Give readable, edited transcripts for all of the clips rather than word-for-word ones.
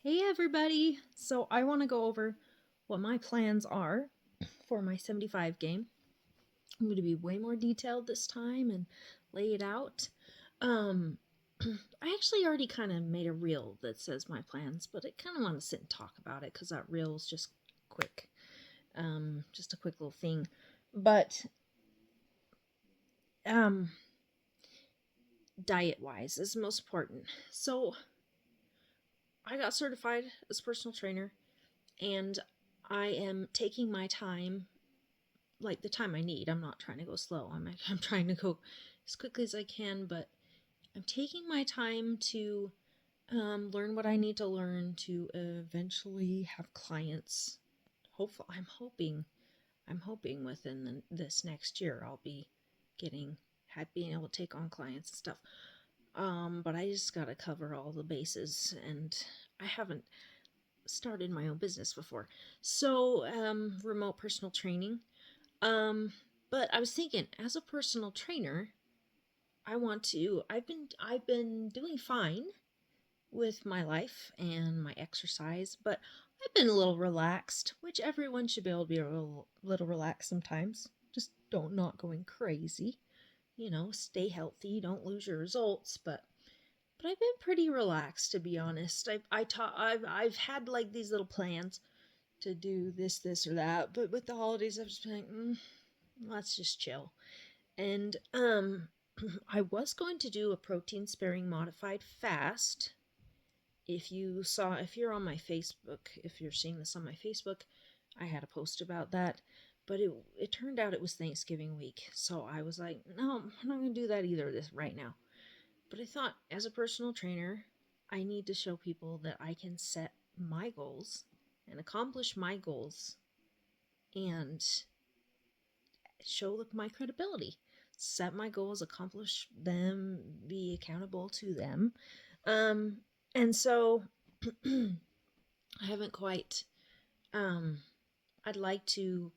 Hey everybody! So I want to go over what my plans are for my 75 game. I'm going to be way more detailed this time and lay it out. Um, I actually already kind of made a reel that says my plans, but I kind of want to sit and talk about it because that reel is just quick. Just a quick little thing. But um, diet wise is most important. So I got certified as a personal trainer and I am taking my time, like the time I need. I'm not trying to go slow. I'm trying to go as quickly as I can, but I'm taking my time to learn what I need to learn to eventually have clients. Hopefully, I'm hoping within this next year I'll be being able to take on clients and stuff. But I just gotta cover all the bases, and I haven't started my own business before. So, remote personal training. Um, but I was thinking, as a personal trainer, I've been doing fine with my life and my exercise, but I've been a little relaxed, which everyone should be able to be a little relaxed sometimes. Just don't not going crazy. Stay healthy, don't lose your results, but I've been pretty relaxed, to be honest. I've had like these little plans to do this or that, but with the holidays I've just been like, let's just chill. And I was going to do a protein sparing modified fast. If you're on my Facebook, if you're seeing this on my Facebook, I had a post about that. But it turned out it was Thanksgiving week, so I was like, no, I'm not gonna do that either this right now. But I thought, as a personal trainer, I need to show people that I can set my goals and accomplish my goals and show my credibility. Set my goals, accomplish them, be accountable to them. Um, and so I haven't quite. Um, I'd like to.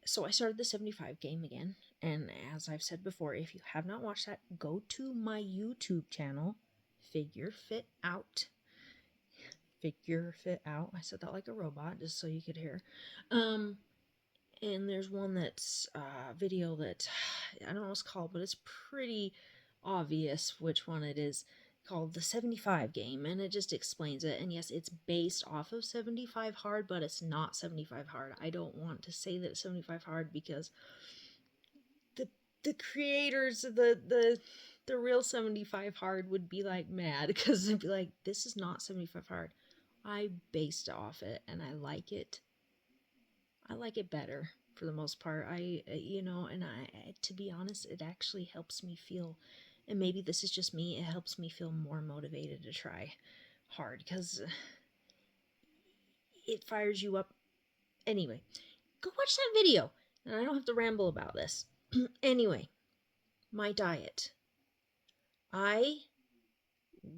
So I started the 75 game again, and as I've said before, if you have not watched that, go to my YouTube channel, Figure Fit Out. Figure Fit Out. I said that like a robot, just so you could hear. Um, and there's one that's video that I don't know what it's called, but it's pretty obvious which one it is, called the 75 game, and it just explains it. And yes, it's based off of 75 hard, but it's not 75 hard. I don't want to say that it's 75 hard because the the creators of the real 75 hard would be like mad because they'd be like, this is not 75 hard. I based off it and I like it better for the most part. And to be honest, it actually helps me feel, and maybe this is just me, it helps me feel more motivated to try hard because it fires you up. Anyway, go watch that video, and I don't have to ramble about this. Anyway, my diet. I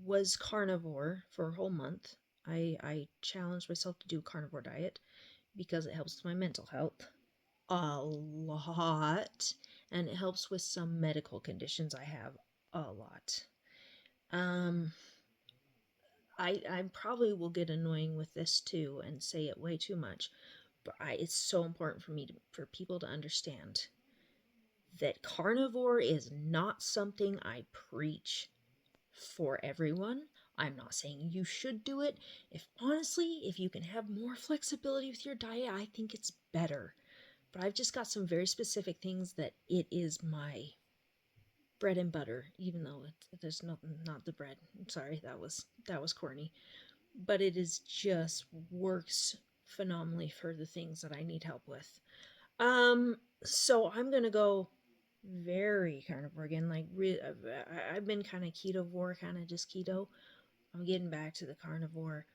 was carnivore for a whole month. I challenged myself to do a carnivore diet because it helps with my mental health a lot, and it helps with some medical conditions I have a lot. Um, I probably will get annoying with this too and say it way too much, but it's so important for people to understand that carnivore is not something I preach for everyone. I'm not saying you should do it. If you can have more flexibility with your diet, I think it's better. But I've just got some very specific things that it is my bread and butter, even though there's not the bread. I'm sorry, that was corny. But it is just works phenomenally for the things that I need help with. So I'm gonna go very carnivore again. I've been kind of ketovore, kind of just keto. I'm getting back to the carnivore.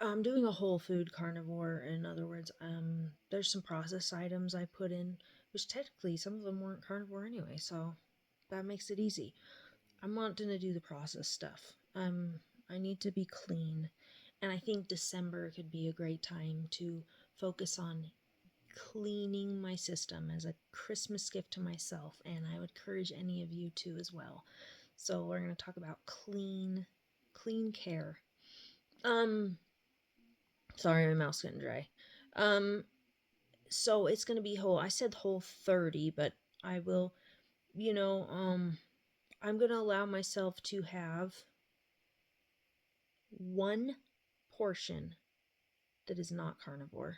I'm doing a whole food carnivore. In other words, there's some processed items I put in, which technically some of them weren't carnivore anyway, so that makes it easy. I'm wanting to do the processed stuff. I need to be clean, and I think December could be a great time to focus on cleaning my system as a Christmas gift to myself, and I would encourage any of you to as well. So we're going to talk about clean care. Um, sorry, my mouth's getting dry. Um, so it's gonna be whole. I said Whole30, but I will, you know, I'm gonna allow myself to have one portion that is not carnivore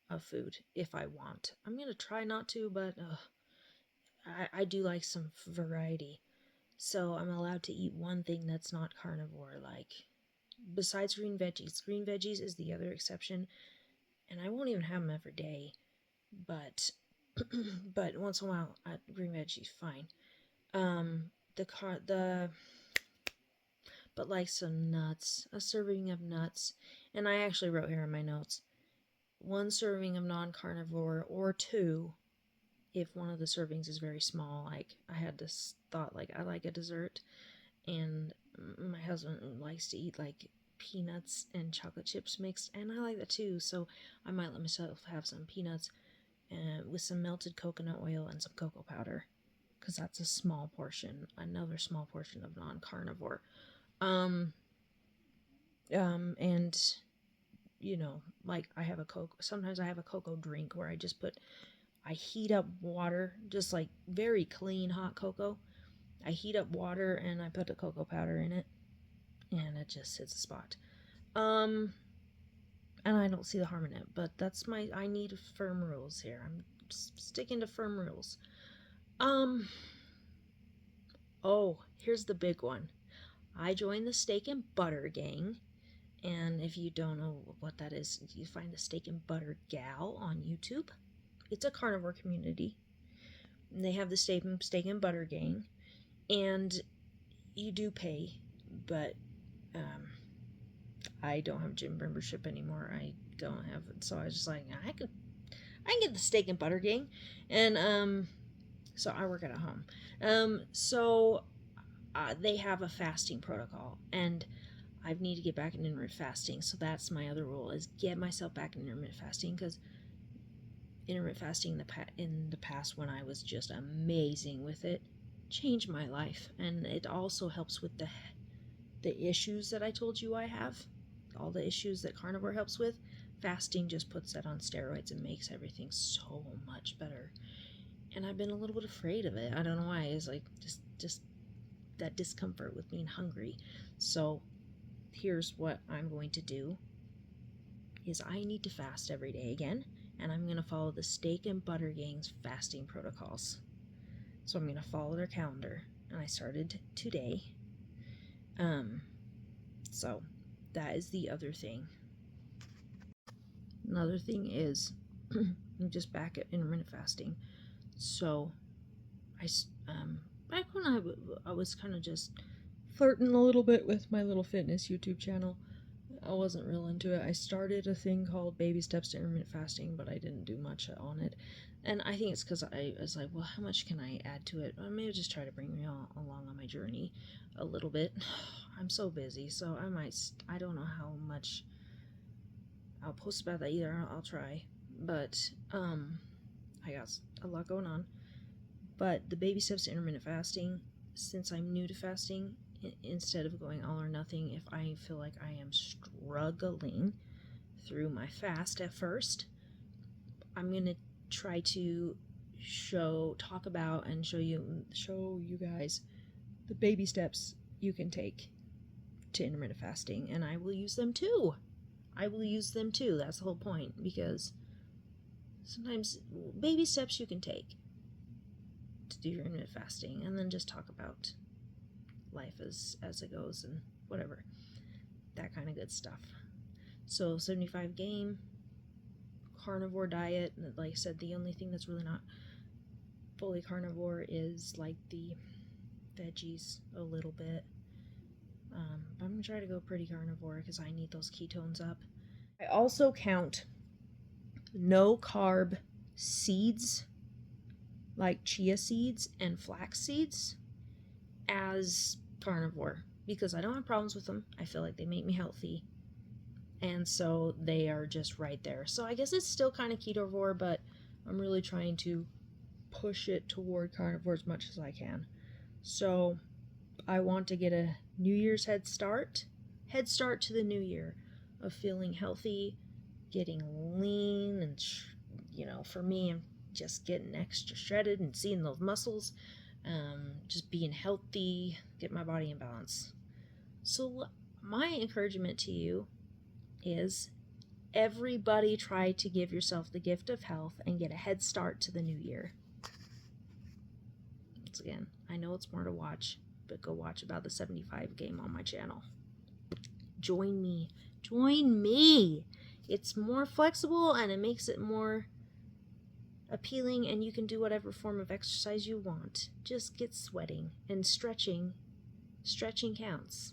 of food if I want. I'm gonna try not to, but I do like some variety. So I'm allowed to eat one thing that's not carnivore, like besides green veggies. Green veggies is the other exception, and I won't even have them every day. But but once in a while, green veggies fine. The but like some nuts, a serving of nuts, and I actually wrote here in my notes one serving of non-carnivore or two if one of the servings is very small. Like I had this thought, like I like a dessert, and my husband likes to eat like peanuts and chocolate chips mixed, and I like that too. So I might let myself have some peanuts with some melted coconut oil and some cocoa powder, because that's a small portion, another small portion of non-carnivore. Um, and like I have a cocoa. Sometimes I have a cocoa drink where I heat up water, just like very clean hot cocoa. I heat up water and I put the cocoa powder in it, and it just hits the spot. Um, and I don't see the harm in it, but I need firm rules here. I'm sticking to firm rules. Um, oh, here's the big one. I joined the Steak and Butter Gang, and if you don't know what that is, you find the Steak and Butter Gal on YouTube. It's a carnivore community. And they have the Steak and Butter Gang, and you do pay, but I don't have gym membership anymore. I don't have it, so I was just like, I can get the Steak and Butter Gang, and so I work at a home. So they have a fasting protocol, and I need to get back in intermittent fasting. So that's my other rule, is get myself back in intermittent fasting, because intermittent fasting in the past, when I was just amazing with it, changed my life, and it also helps with the issues that I told you I have, all the issues that carnivore helps with. Fasting just puts that on steroids and makes everything so much better. And I've been a little bit afraid of it. I don't know why. It's like just that discomfort with being hungry. So here's what I'm going to do is I need to fast every day again, and I'm going to follow the Steak and Butter Gang's fasting protocols. So I'm going to follow their calendar, and I started today. So that is the other thing. Another thing is I'm just back at intermittent fasting. So back when I was kind of just flirting a little bit with my little fitness YouTube channel. I wasn't real into it. I started a thing called Baby Steps to Intermittent Fasting, but I didn't do much on it. And I think it's because I was like, well, how much can I add to it? I may just try to bring me along on my journey a little bit. I'm so busy, so I don't know how much I'll post about that either. I'll try. But, I got a lot going on. But the Baby Steps to Intermittent Fasting, since I'm new to fasting, instead of going all or nothing, if I feel like I am struggling through my fast at first, I'm going to try to talk about and show you guys the baby steps you can take to intermittent fasting, and I will use them too. That's the whole point, because sometimes baby steps you can take to do your intermittent fasting, and then just talk about life as it goes and whatever, that kind of good stuff. So 75 game carnivore diet, and like I said, the only thing that's really not fully carnivore is like the veggies a little bit. I'm gonna try to go pretty carnivore because I need those ketones up. I also count no carb seeds like chia seeds and flax seeds as carnivore, because I don't have problems with them. I feel like they make me healthy, and so they are just right there. So I guess it's still kind of ketovore, but I'm really trying to push it toward carnivore as much as I can. So I want to get a New Year's head start to the new year. of feeling healthy, getting lean, and for me, I'm just getting extra shredded and seeing those muscles, just being healthy, get my body in balance. So my encouragement to you is everybody try to give yourself the gift of health and get a head start to the new year. Once again, I know it's more to watch, but go watch About the 75 game on my channel. Join me. It's more flexible and it makes it more appealing, and you can do whatever form of exercise you want. Just get sweating and stretching. Stretching counts.